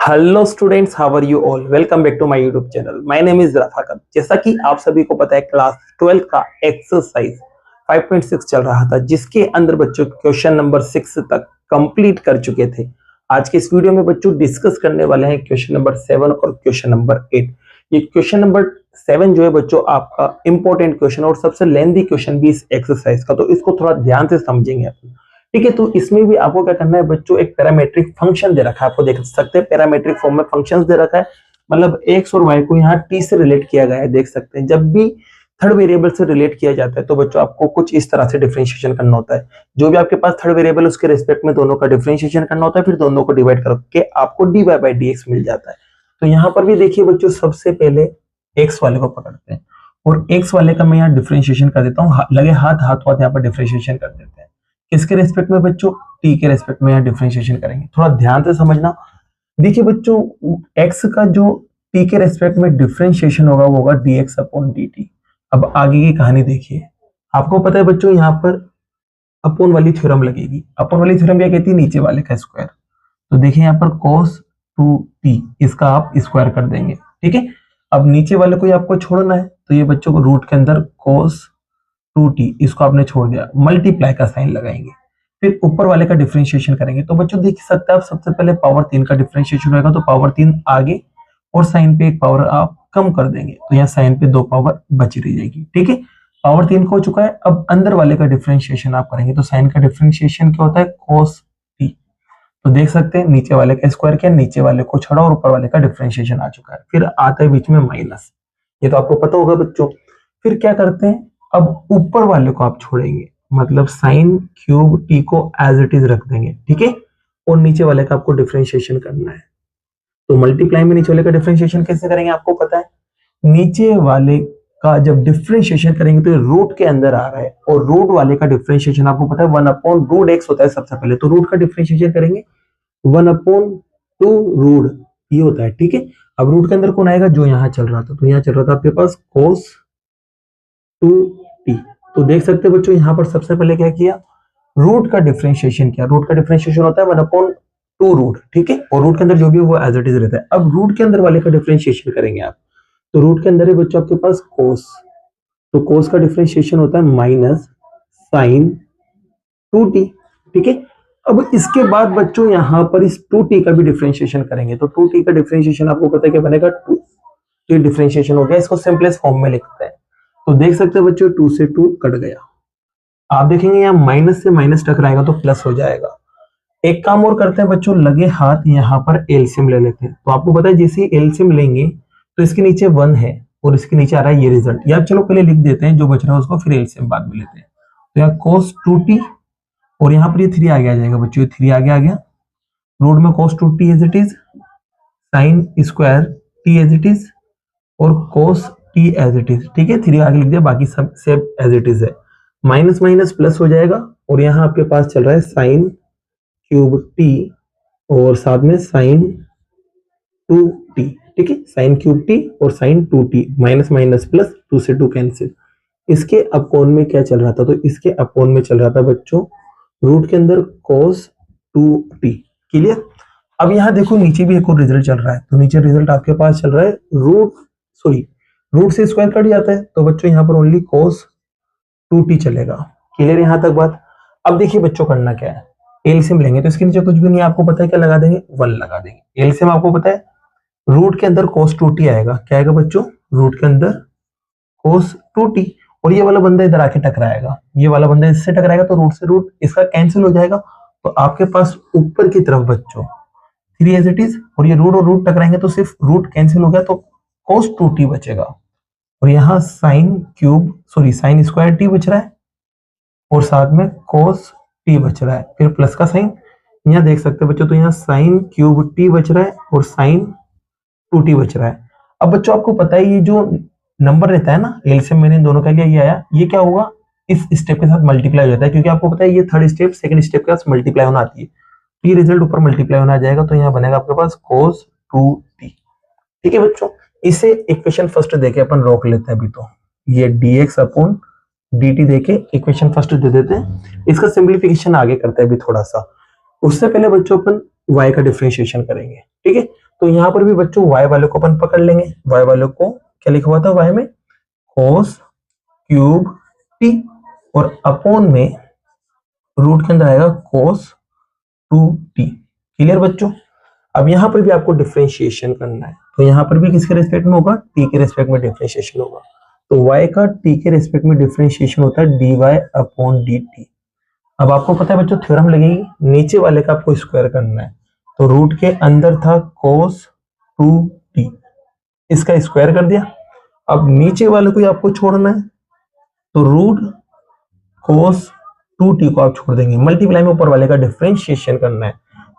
Hello students, how are you all. Welcome back to my YouTube channel. My name is Rafaqat. जैसा कि आप सभी को पता है, क्लास 12 का एक्सरसाइज 5.6 चल रहा था, जिसके अंदर बच्चों क्वेश्चन नंबर 6 तक कंप्लीट कर चुके थे। आज के इस वीडियो में बच्चों डिस्कस करने वाले हैं क्वेश्चन नंबर 7 और क्वेश्चन नंबर 8। ये क्वेश्चन नंबर 7 जो है बच्चों आपका इंपॉर्टेंट क्वेश्चन और सबसे लेंथी क्वेश्चन भी इस एक्सरसाइज का, तो इसको थोड़ा ध्यान से समझेंगे अपन। ठीक है, तो इसमें भी आपको क्या करना है बच्चों, एक पैरामीट्रिक फंक्शन दे रखा है, आपको देख सकते हैं पैरामीट्रिक फॉर्म में फंक्शंस दे रखा है। मतलब एक्स और वाई को यहाँ टी से रिलेट किया गया है, देख सकते हैं। जब भी थर्ड वेरिएबल से रिलेट किया जाता है तो बच्चों आपको कुछ इस तरह से डिफरेंशिएशन करना होता है। जो भी आपके पास थर्ड वेरिएबल उसके रिस्पेक्ट में दोनों का डिफरेंशिएशन करना होता है, फिर दोनों को डिवाइड करके आपको dy बाई dx मिल जाता है। तो यहाँ पर भी देखिए बच्चों, सबसे पहले एक्स वाले को पकड़ते हैं और एक्स वाले का मैं यहाँ डिफरेंशिएशन कर देता हूँ। लगे हाथ हाथ यहाँ पर डिफरेंशिएशन कर देते हैं। किसके रेस्पेक्ट में बच्चों? टी के रेस्पेक्ट में यहाँ डिफरेंशिएशन करेंगे। थोड़ा ध्यान से समझना। देखिए बच्चों, x का जो t के रेस्पेक्ट में डिफरेंशिएशन होगा वो होगा dx अपॉन dt। अब आगे की कहानी देखिए। आपको पता है बच्चों, यहाँ पर अपोन वाली थ्योरम लगेगी। अपोन वाली थ्योरम क्या कहती है? नीचे वाले का स्क्वायर। तो देखिए यहाँ पर cos 2t, इसका आप स्क्वायर कर देंगे। ठीक है, अब नीचे वाले को ही आपको छोड़ना है, तो ये बच्चों को रूट के अंदर cos 2t, इसको आपने छोड़ दिया, मल्टीप्लाई का साइन लगाएंगे, फिर ऊपर वाले का डिफरेंशिएशन करेंगे। तो बच्चों देख सकते हैं आप, सबसे पहले पावर 3 का डिफरेंशिएशन होगा तो पावर 3 आगे और साइन पे एक पावर आप कम कर देंगे, तो यहाँ साइन पे 2 पावर बची रह जाएगी। ठीक है, पावर 3 हो चुका है। अब अंदर वाले का डिफरेंशिएशन आप करेंगे, तो साइन का डिफरेंशिएशन क्या होता है? cos t। तो देख सकते हैं नीचे वाले का स्क्वायर किया, नीचे वाले को छोड़ा और ऊपर वाले का डिफरेंशिएशन आ चुका है। फिर आता है बीच में माइनस, ये तो आपको पता होगा बच्चों। फिर क्या करते हैं, अब ऊपर वाले को आप छोड़ेंगे, मतलब साइन क्यूब टी को एज इट इज रख देंगे। ठीक है, और नीचे वाले का आपको डिफरेंशिएशन करना है। तो मल्टीप्लाई में नीचे वाले का डिफरेंशिएशन कैसे करेंगे आपको पता है। नीचे वाले का जब डिफरेंशिएशन करेंगे तो रूट के अंदर आ रहा है, और रूट वाले का डिफरेंशिएशन आपको पता है 1 अपॉन रूट एक्स होता है सबसे पहले। तो रूट का डिफरेंशिएशन करेंगे 1 अपॉन 2 रूट, ये होता है। ठीक है, अब रूट के अंदर कौन आएगा? जो यहाँ चल रहा था, तो यहाँ चल रहा था आपके पास cos 2t। तो देख सकते हैं बच्चों, यहाँ पर सबसे पहले क्या किया? रूट का डिफरेंशिएशन किया। रूट का डिफरेंशिएशन होता है 1 अपॉन 2 रूट। ठीक है, और रूट के अंदर जो भी वो एज इट इज रहता है। अब रूट के अंदर वाले का डिफरेंशिएशन करेंगे आप, तो रूट के अंदर है बच्चों आपके पास cos। तो cos का डिफरेंशिएशन होता है माइनस साइन 2t। ठीक है, अब इसके बाद बच्चों यहाँ पर इस 2t का भी डिफरेंशिएशन करेंगे, तो 2t का डिफरेंशिएशन आपको पता है क्या बनेगा? 2। तो डिफरेंशिएशन हो गया, इसको सिंपलेस्ट फॉर्म में लिखते हैं। तो देख सकते हैं बच्चों, 2 से 2 कट गया। आप देखेंगे यहाँ माइनस से माइनस टकराएगा तो प्लस हो जाएगा। एक काम और करते हैं बच्चों, लगे हाथ यहाँ पर एलसीएम ले लेते हैं। तो आपको पता है जैसे एलसीएम लेंगे तो इसके नीचे 1 है और इसके नीचे आ रहा है ये रिजल्ट। या चलो पहले लिख देते हैं जो बच रहा है उसको, फिर एलसीएम बाद में लेते हैं। तो यहाँ cos 2t और यहाँ पर ये 3 आगे आ जाएगा बच्चों, ये 3 आगे आ गया। रूट में cos 2t as it is, sine square t as it is, और cos t as it is. ठीक है, 3 आगे लिख दिया, बाकी सब सेम एज इट इज है। माइनस माइनस प्लस हो जाएगा, और यहाँ आपके पास चल रहा है साइन क्यूब t और साथ में साइन 2t। ठीक है, साइन क्यूब t और sine 2t, minus minus plus, 2 से 2 कैंसिल। इसके अपोन में क्या चल रहा था? तो इसके अपोन में चल रहा था बच्चों रूट के अंदर cos 2t। क्लियर? अब यहाँ देखो नीचे भी एक और रिजल्ट चल रहा है, तो नीचे रिजल्ट आपके पास चल रहा है रूट से स्क्वायर कट जाता है, तो बच्चों यहाँ पर ओनली cos 2t चलेगा। क्लियर यहां तक बात? अब देखिए बच्चों, करना क्या है, एलसीएम लेंगे तो इसके नीचे कुछ भी नहीं, आपको पता है क्या लगा देंगे? 1 लगा देंगे। एलसीएम आपको पता है रूट के अंदर cos 2t आएगा। क्या आएगा बच्चों? रूट के अंदर cos 2t, और ये वाला बंदा इधर आके टकराएगा, ये वाला बंदा इससे टकराएगा, तो रूट से रूट इसका कैंसिल हो जाएगा। तो आपके पास ऊपर की तरफ बच्चों 3 एज इट इज, और ये रूट और रूट टकराएंगे तो सिर्फ रूट कैंसिल हो गया, तो cos 2t बचेगा। और यहाँ साइन स्क्वायर t बच रहा है, और साथ में cos t बच रहा है, फिर प्लस का साइन यहाँ देख सकते हैं बच्चों। तो यहाँ साइन क्यूब t बच रहा है और साइन 2t बच रहा है। अब बच्चों आपको पता है ये जो नंबर रहता है ना, एलसीएम मैंने दोनों का लिया, ये आया, ये क्या होगा? इस स्टेप के साथ मल्टीप्लाई हो जाता है, क्योंकि आपको पता है ये थर्ड स्टेप सेकंड स्टेप के साथ मल्टीप्लाई होना आती है। तो ये रिजल्ट ऊपर मल्टीप्लाई होना आ जाएगा, तो यहाँ बनेगा आपके पास cos 2t। ठीक है बच्चों, इसे इक्वेशन फर्स्ट देके अपन रोक लेते हैं अभी। तो ये dx अपॉन dt देके इक्वेशन फर्स्ट दे देते हैं, इसका सिंप्लीफिकेशन आगे करते हैं अभी थोड़ा सा। उससे पहले बच्चों अपन y का डिफरेंशिएशन करेंगे। ठीक है, तो यहाँ पर भी बच्चों y वाले को अपन पकड़ लेंगे, y वाले को क्या लिखा हुआ था y में cos क्यूब t और अपॉन में रूट के अंदर आएगा cos 2t। क्लियर बच्चों। अब यहाँ पर भी आपको डिफरेंशिएशन करना है, तो यहाँ पर भी किसके रेस्पेक्ट में होगा, t के रेस्पेक्ट में डिफरेंशिएशन होगा। तो y का t के रेस्पेक्ट में डिफरेंशिएशन होता है dy अपॉन dt। अब आपको पता है बच्चों थ्योरम लगेगी, नीचे वाले का आपको स्क्वायर करना है, तो रूट के अंदर था cos 2t, इसका स्क्वायर कर दिया। अब नीचे वाले को आपको छोड़ना है, तो रूट cos 2t को आप छोड़ देंगे, मल्टीप्लाई में ऊपर वाले का डिफरेंशिएशन करना है,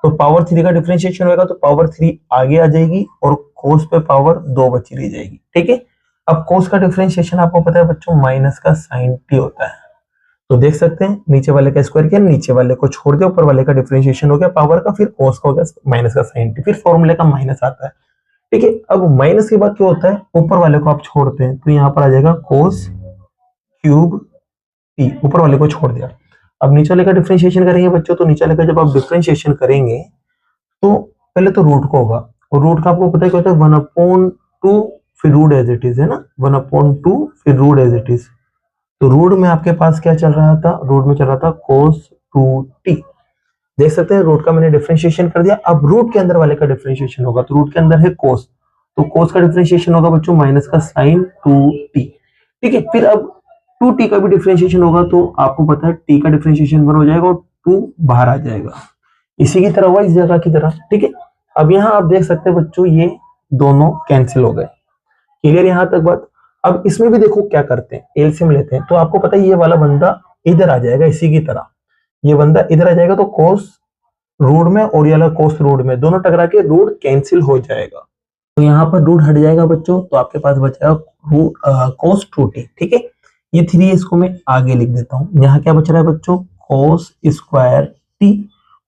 तो पावर 3 का डिफरेंशिएशन होगा तो पावर 3 आगे आ जाएगी और cos पे पावर 2 बची रह जाएगी। ठीक है। अब cos का डिफरेंशिएशन आपको पता है बच्चों माइनस का sin t होता है, तो देख सकते हैं नीचे वाले का स्क्वायर किया, नीचे वाले को छोड़ दिया, ऊपर वाले का डिफरेंशिएशन हो गया पावर का, फिर cos का हो गया माइनस का sin t, फिर फॉर्मूले का माइनस आता है। ठीक है। अब माइनस के बाद क्या होता है, ऊपर वाले को आप छोड़ते हैं, तो यहाँ पर आ जाएगा cos क्यूब t, ऊपर वाले को छोड़ दिया। अब नीचे वाले का डिफरेंशिएशन करेंगे बच्चों, तो नीचे वाले का जब आप डिफरेंशिएशन करेंगे तो पहले तो रूट को होगा, और रूट का आपको पता है क्या होता है 1/2 फिर रूट एज इट इज है ना, 1/2 फिर रूट एज इट इज। तो रूट में आपके पास क्या चल रहा था, रूट में चल रहा था cos 2t। देख सकते हैं रूट का मैंने डिफरेंशिएशन कर दिया। अब रूट के अंदर वाले का डिफरेंशिएशन होगा, तो रूट के अंदर है cos, तो cos का डिफरेंशिएशन होगा बच्चों माइनस का sin 2t। ठीक है। फिर अब 2t का भी डिफरेंशिएशन होगा, तो आपको पता है t का डिफरेंशिएशन 1 हो जाएगा और 2 बाहर आ जाएगा, इसी की तरह हुआ इस जगह की तरह। ठीक है। अब यहाँ आप देख सकते हैं बच्चों ये दोनों कैंसिल हो गए। क्लियर यहाँ तक बात। अब इसमें भी देखो क्या करते हैं, एलसीएम लेते हैं, तो आपको पता है ये वाला बंदा इधर आ जाएगा, इसी की तरह ये बंदा इधर आ जाएगा, तो cos रूट में और ये वाला cos रूट में दोनों टकरा के रूट कैंसिल हो जाएगा, तो यहाँ पर रूट हट जाएगा बच्चों, तो आपके पास बचेगा cos 2t। ठीक है। ये 3 इसको मैं आगे लिख देता हूँ। यहाँ क्या बच रहा है बच्चों cos स्क्वायर t,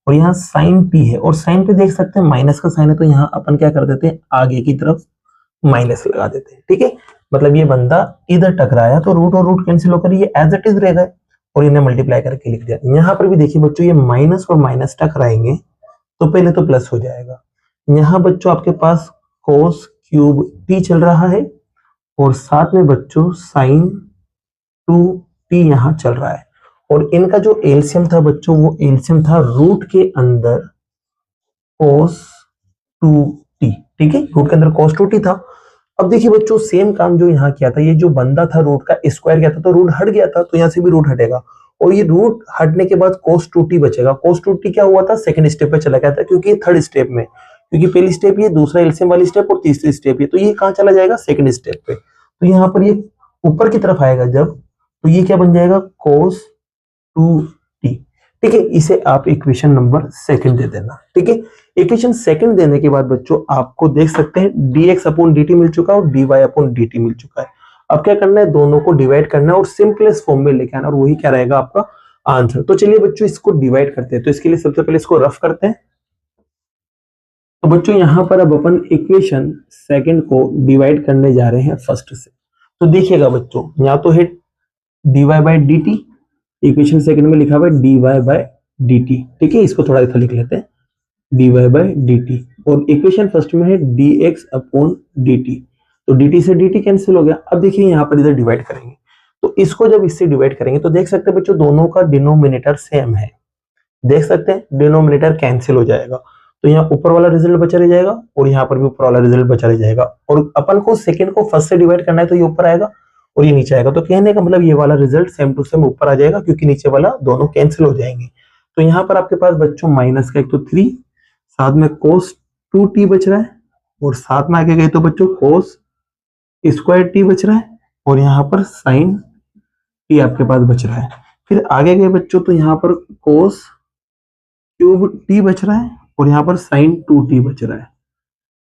और यहाँ sin t है, और साइन पे देख सकते हैं माइनस का साइन है, तो यहाँ अपन क्या कर देते हैं आगे की तरफ माइनस लगा देते हैं। ठीक है। मतलब ये बंदा इधर टकराया तो रूट और रूट कैंसिल होकर ये एज इट इज रहेगा, और इन्हें मल्टीप्लाई करके लिख दिया। यहाँ पर भी देखिए बच्चों ये माइनस और माइनस टकराएंगे तो पहले तो प्लस हो जाएगा। यहाँ बच्चों आपके पास cos क्यूब t चल रहा है, और साथ में बच्चों sin 2t यहाँ चल रहा है, और इनका जो एलसीएम था बच्चों वो एलसीएम था रूट के अंदर cos 2t। ठीक है। रूट के अंदर cos 2t था। अब देखिए बच्चों सेम काम जो यहाँ किया था, ये जो बंदा था रूट का स्क्वायर किया था, तो रूट हट गया था, तो यहाँ से भी रूट हटेगा, और ये रूट हटने के बाद cos 2t बचेगा। cos 2t क्या हुआ था, सेकंड स्टेप पे चला गया था, क्योंकि ये थर्ड स्टेप में, क्योंकि पहली स्टेप ये, दूसरा एलसीएम वाली स्टेप और तीसरी स्टेप ये, तो ये कहाँ चला जाएगा सेकंड स्टेप पे, तो यहाँ पर ये ऊपर की तरफ आएगा जब, तो ये क्या बन जाएगा cos 2t। ठीक है। इसे आप इक्वेशन नंबर सेकंड दे देना। ठीक है। इक्वेशन सेकंड देने के बाद बच्चों आपको देख सकते हैं dx अपॉन dt मिल चुका है और dy अपॉन dt मिल चुका है। अब क्या करना है, दोनों को डिवाइड करना है और सिंपलेस्ट फॉर्म में लेके आना, और वही क्या रहेगा आपका आंसर। तो चलिए बच्चों इसको डिवाइड करते हैं। तो इसके लिए सबसे पहले इसको रफ करते हैं। तो बच्चों यहाँ पर अब अपन इक्वेशन सेकंड को डिवाइड करने जा रहे हैं फर्स्ट से। तो देखिएगा बच्चों यहाँ तो है dy by dt, equation second में लिखा हुआ है dy बाई dt। ठीक है। इसको थोड़ा इधर लिख लेते हैं dy बाई dt, और इक्वेशन फर्स्ट में है dx अपॉन dt, तो dt से dt कैंसिल हो गया। अब देखिए यहाँ पर इधर डिवाइड करेंगे, तो इसको जब इससे डिवाइड करेंगे तो देख सकते हैं बच्चों दोनों का डिनोमिनेटर सेम है, देख सकते हैं डिनोमिनेटर कैंसिल हो जाएगा, तो यहाँ ऊपर वाला रिजल्ट बचा रह जाएगा और यहाँ पर भी ऊपर वाला रिजल्ट बचा रह जाएगा, और अपन को सेकंड को फर्स्ट से डिवाइड करना है, तो ये ऊपर आएगा और ये नीचे आएगा, तो कहने का मतलब ये वाला रिजल्ट सेम टू सेम ऊपर आ जाएगा, क्योंकि नीचे वाला दोनों कैंसिल हो जाएंगे। तो यहाँ पर आपके पास बच्चों माइनस का एक तो 3, साथ में cos 2t बच रहा है, और साथ में आगे गए तो बच्चों cos स्क्वायर t बच रहा है, और यहाँ पर sin t आपके पास बच रहा है। फिर आगे गए बच्चों तो यहाँ पर cos क्यूब t बच रहा है, और यहाँ पर sin 2t बच रहा है।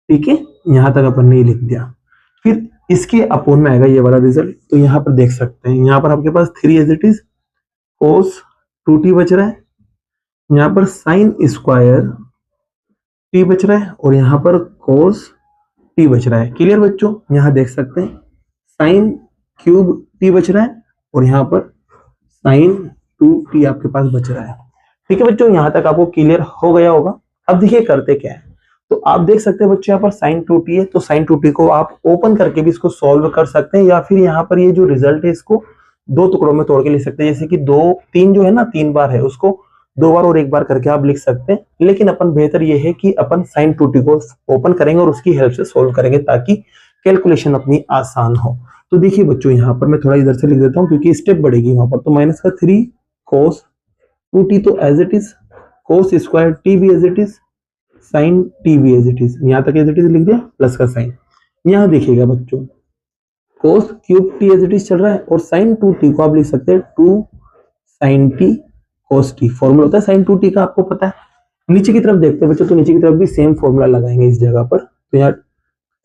ठीक है। यहाँ तक अपन ने लिख दिया। फिर इसके अपोन में आएगा ये वाला रिजल्ट, तो यहाँ पर देख सकते हैं यहाँ पर आपके पास 3 as it is cos 2t बच रहा है, यहाँ पर sin स्क्वायर t बच रहा है, और यहाँ पर cos t बच रहा है। क्लियर बच्चों। यहाँ देख सकते हैं sin क्यूब t बच रहा है, और यहाँ पर sin 2t आपके पास बच रहा है। ठीक है बच्चों। यहाँ तक आपको क्लियर हो गया होगा। अब देखिए करते क्या है, तो आप देख सकते हैं बच्चों यहाँ पर साइन 2t है, तो साइन 2t को आप ओपन करके भी इसको सॉल्व कर सकते हैं, या फिर यहाँ पर ये जो रिजल्ट है इसको दो टुकड़ों में तोड़ के लिख सकते हैं, जैसे कि दो तीन जो है ना 3 बार है उसको 2 बार और 1 बार करके आप लिख सकते हैं। लेकिन अपन बेहतर ये है कि अपन साइन 2t को ओपन करेंगे और उसकी हेल्प से सोल्व करेंगे ताकि कैलकुलेशन अपनी आसान हो। तो देखिए बच्चों यहाँ पर मैं थोड़ा इधर से लिख देता हूँ क्योंकि स्टेप बढ़ेगी वहां पर। तो माइनस का 3 cos 2t तो as it is, cos square t भी as it is, sine t भी एज इट इज, यहाँ तक एज इट इज लिख दिया प्लस का साइन। यहाँ देखिएगा बच्चों cos cube t as it is चल रहा है और साइन 2t को आप लिख सकते हैं 2 sine t cos t। Formula होता है साइन 2t का, आपको पता है। नीचे की तरफ देखते हैं बच्चों, तो नीचे की तरफ भी सेम फॉर्मूला लगाएंगे इस जगह पर। तो यहाँ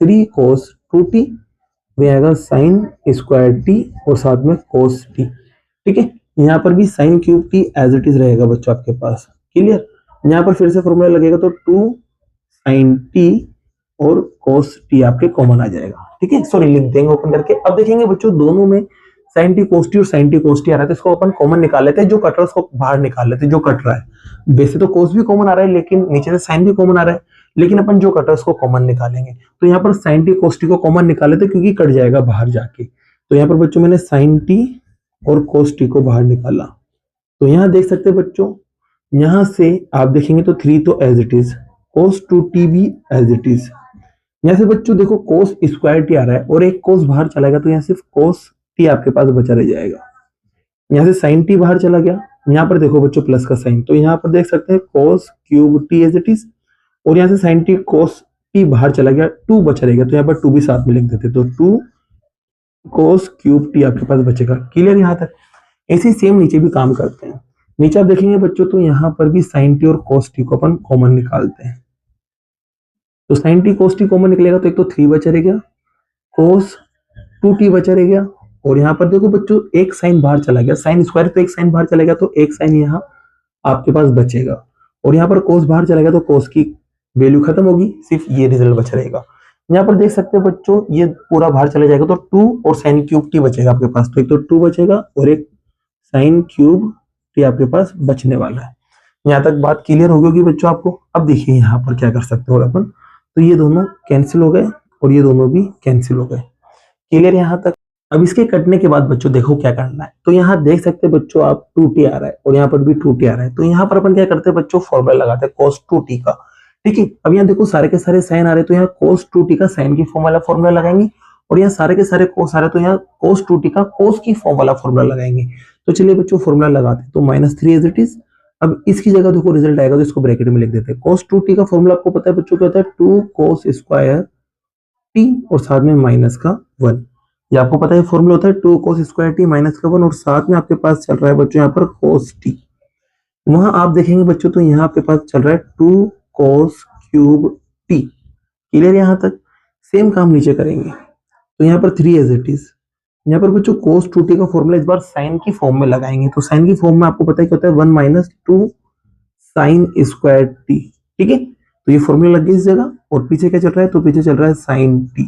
3 cos 2t आएगा साइन स्क्वायर t और साथ में cos t, ठीक है। यहाँ पर भी sine cube t as it is रहेगा बच्चों आपके पास, क्लियर। यहाँ पर फिर से फॉर्मूला लगेगा तो 2 साइन t और cos t आपके कॉमन आ जाएगा, ठीक है। सॉरी लिख देंगे ओपन करके। अब देखेंगे बच्चों दोनों में साइन t cos t और साइन t cos t आ रहा है, तो इसको अपन कॉमन निकाल लेते हैं। जो कट रहा है उसको बाहर निकाल लेते हैं, जो कट रहा है। वैसे तो cos भी कॉमन आ रहा है लेकिन नीचे से साइन भी कॉमन आ रहा है, लेकिन अपन जो कट रहा है उसको कॉमन निकालेंगे। तो यहाँ पर साइन t cos t को कॉमन निकाल लेते हैं क्योंकि कट जाएगा बाहर जाके। तो यहाँ पर बच्चों मैंने साइन t और cos t को बाहर निकाला। तो यहाँ देख सकते हैं बच्चों, यहाँ से आप देखेंगे तो 3 तो as it is, cos 2t भी एज इट इज। यहाँ से बच्चों देखो cos स्क्वायर t आ रहा है और एक cos बाहर चला गया, तो यहाँ सिर्फ cos t आपके पास बचा रह जाएगा। यहाँ से sin t बाहर चला गया, यहाँ पर देखो बच्चों प्लस का साइन, तो यहाँ पर देख सकते हैं cos cube t as it is, और यहाँ से sin t cos t बाहर चला गया, 2 बचा रहेगा, तो यहाँ पर 2 भी साथ में लिख देते, तो 2 cos क्यूब t आपके पास बचेगा, क्लियर यहाँ तक। ऐसे सेम नीचे भी काम करते हैं। नीचे आप देखेंगे बच्चों तो यहाँ पर भी sin t और cos t को अपन कॉमन निकालते हैं। तो sin t cos t common निकलेगा तो एक तो 3 बचा रहेगा, cos 2t बचा रहेगा, और यहाँ पर देखो बच्चों एक साइन बाहर चला गया, साइन स्क्वायर तो एक साइन बाहर चला गया, तो एक साइन यहाँ आपके पास बचेगा, और यहाँ पर cos बाहर चला गया तो cos की वैल्यू खत्म होगी, सिर्फ ये रिजल्ट बच रहेगा। यहाँ पर देख सकते हो बच्चों ये पूरा बाहर चला जाएगा तो 2 और साइन क्यूब t बचेगा आपके पास, तो एक तो 2 बचेगा और एक साइन क्यूब t आपके पास बचने वाला है। यहाँ तक बात क्लियर हो गई बच्चों आपको। अब देखिए यहाँ पर क्या कर सकते हो अपन, तो ये दोनों कैंसिल हो गए और ये दोनों भी कैंसिल हो गए, क्लियर यहाँ तक। अब इसके कटने के बाद बच्चों देखो क्या करना है। तो यहाँ देख सकते हैं बच्चों आप 2t आ रहा है और यहाँ पर भी 2t आ रहा है, तो यहाँ पर अपन क्या करते हैं बच्चों फॉर्मूला लगाते हैं cos 2t का, ठीक है। अब यहाँ देखो सारे के सारे साइन आ रहे हैं, तो यहाँ cos 2t का साइन की फॉर्मूला लगाएंगे, और यहाँ सारे के सारे cos आ रहे हैं तो यहाँ cos 2t का cos की फॉर्मूला लगाएंगे। तो चलिए बच्चों फॉर्मूला लगाते हैं। तो -3 एज इट इज। अब इसकी जगह देखो रिजल्ट आएगा तो इसको ब्रैकेट में लिख देते हैं। cos 2t का फॉर्मूला आपको पता है बच्चों क्या होता है, 2 cos स्क्वायर t और साथ में माइनस का 1। ये आपको पता है फॉर्मूला होता है 2 cos स्क्वायर t माइनस का 1, और साथ में आपके पास चल रहा है बच्चों यहाँ पर cos t। वहां आप देखेंगे बच्चों तो यहाँ आपके पास चल रहा है 2 cos क्यूब t, क्लियर यहाँ तक। सेम काम नीचे करेंगे, तो यहाँ पर 3 एज इट इज। यहाँ पर बच्चों cos 2t का फॉर्मूला इस बार साइन की फॉर्म में लगाएंगे, तो साइन की फॉर्म में आपको पता है क्या होता है 1 माइनस 2 साइन स्क्वायर t, ठीक है। तो ये फॉर्मूला लग गया इस जगह, और पीछे क्या चल रहा है, तो पीछे चल रहा है साइन t,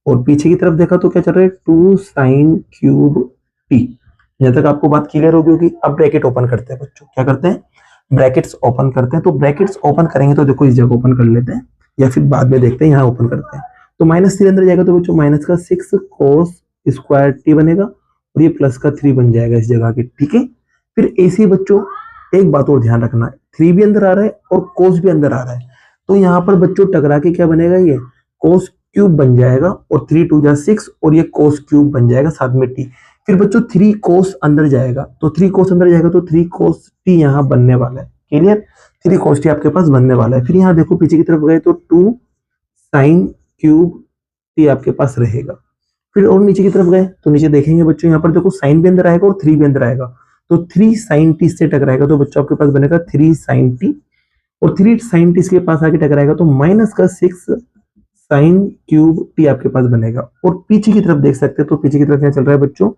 और पीछे की तरफ देखा तो क्या चल रहा है 2 साइन क्यूब t। यहाँ तक आपको बात क्लियर होगी होगी। अब ब्रैकेट ओपन करते हैं बच्चों, क्या करते हैं ब्रैकेट्स ओपन करते हैं। तो ब्रैकेट्स ओपन करेंगे तो देखो इस जगह ओपन कर लेते हैं या फिर बाद में देखते हैं, यहाँ ओपन करते हैं। तो -3 अंदर जाएगा तो बच्चों माइनस का 6 cos स्क्वायर t बनेगा, और ये प्लस का 3 बन जाएगा इस जगह के, ठीक है। फिर ऐसे ही बच्चों एक बात और ध्यान रखना है, 3 भी अंदर आ रहा है और cos भी अंदर आ रहा है, तो यहाँ पर बच्चों टकरा के क्या बनेगा, ये cos क्यूब बन जाएगा, और 3 2 जा 6 और ये cos क्यूब बन जाएगा साथ में t। फिर बच्चों 3 cos अंदर जाएगा, तो 3 cos अंदर जाएगा तो 3 cos t यहाँ बनने वाला है, क्लियर। 3 cos t आपके पास बनने वाला है। फिर यहाँ देखो पीछे की तरफ गए तो 2 साइन क्यूब t आपके पास रहेगा। फिर और नीचे की तरफ गए तो नीचे देखेंगे बच्चों यहाँ पर देखो साइन भी अंदर आएगा और 3 भी अंदर आएगा, तो 3 साइन t से टकराएगा तो बच्चों आपके पास बनेगा 3 साइन t, और 3 साइन t के पास आके टकराएगा तो माइनस का 6 साइन क्यूब t आपके पास बनेगा। और पीछे की तरफ देख सकते हैं तो पीछे की तरफ क्या चल रहा है बच्चों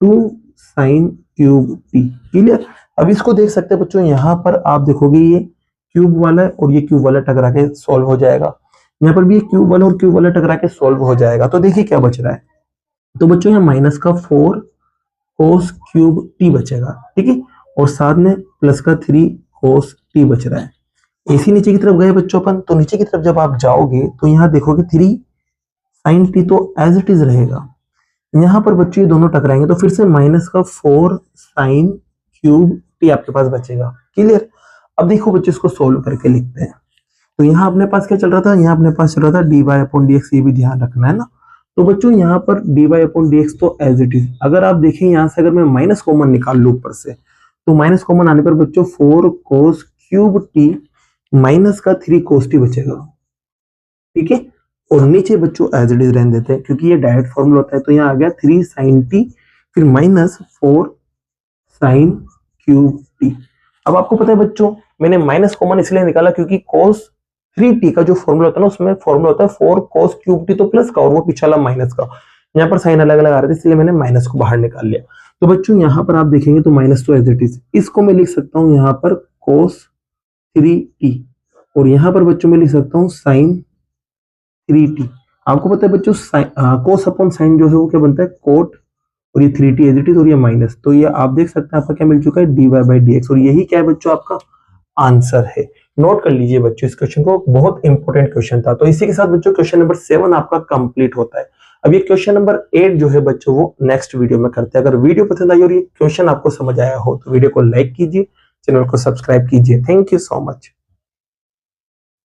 2 साइन क्यूब t, क्लियर। अब इसको देख सकते हैं बच्चों, यहाँ पर आप देखोगे ये क्यूब वाला है और ये क्यूब वाला टकरा के सॉल्व हो जाएगा, यहाँ पर भी क्यूब वाला और क्यूब वाला टकरा के सॉल्व हो जाएगा। तो देखिए क्या बच रहा है, तो बच्चों यहाँ माइनस का 4 cos क्यूब t बचेगा, ठीक है, और साथ में प्लस का 3 cos t बच रहा है। AC नीचे की तरफ गए बच्चों अपन, तो नीचे की तरफ जब आप जाओगे तो यहाँ देखोगे 3 sin t तो एज इट इज रहेगा। यहाँ पर बच्चों ये दोनों टकराएंगे तो फिर से माइनस का 4 sin क्यूब t आपके पास बचेगा। क्लियर। अब देखो बच्चों इसको सोल्व करके लिखते हैं। तो यहाँ अपने पास क्या चल रहा था, यहाँ अपने पास चल रहा था dy अपॉन dx, ये भी ध्यान रखना है ना। तो बच्चों यहाँ पर dy अपॉन dx तो एज इट इज, अगर आप देखें यहाँ से अगर मैं माइनस कॉमन निकाल लूं ऊपर से, तो माइनस कॉमन आने पर बच्चों 4 cos क्यूब t माइनस का 3 cos t बचेगा। ठीक है। और नीचे बच्चों एज इट इज रहने देते हैं क्योंकि ये डायरेक्ट फॉर्मूला होता है। तो यहाँ आ गया 3 sin t फिर माइनस 4 sin क्यूब t। अब आपको पता है बच्चों मैंने माइनस कॉमन इसलिए निकाला क्योंकि cos 3t का जो फॉर्मूला होता है ना उसमें फॉर्मूला होता है 4 cos क्यूब t तो प्लस का और वो पीछे वाला माइनस का। यहाँ पर साइन अलग अलग आ रहे थे इसलिए मैंने माइनस को बाहर निकाल लिया। तो बच्चों यहाँ पर आप देखेंगे तो माइनस तो एज इट इज, इसको मैं लिख सकता हूँ यहाँ पर cos 3t और यहाँ पर बच्चों मैं लिख सकता हूँ sin 3t। आपको पता है बच्चों cos अपॉन साइन जो है वो क्या बनता है कोट, और ये 3t एज इट इज और ये माइनस, तो ये आप देख सकते हैं आपका क्या मिल चुका है dy बाई dx, और यही क्या है बच्चों आपका आंसर है। नोट कर लीजिए बच्चों इस क्वेश्चन को, बहुत इंपॉर्टेंट क्वेश्चन था। तो इसी के साथ बच्चों क्वेश्चन नंबर 7 आपका कंप्लीट होता है। अब ये क्वेश्चन नंबर 8 जो है बच्चों वो नेक्स्ट वीडियो में करते हैं। अगर वीडियो पसंद आई और ये क्वेश्चन आपको समझ आया हो तो वीडियो को लाइक कीजिए, चैनल को सब्सक्राइब कीजिए। Thank you so much.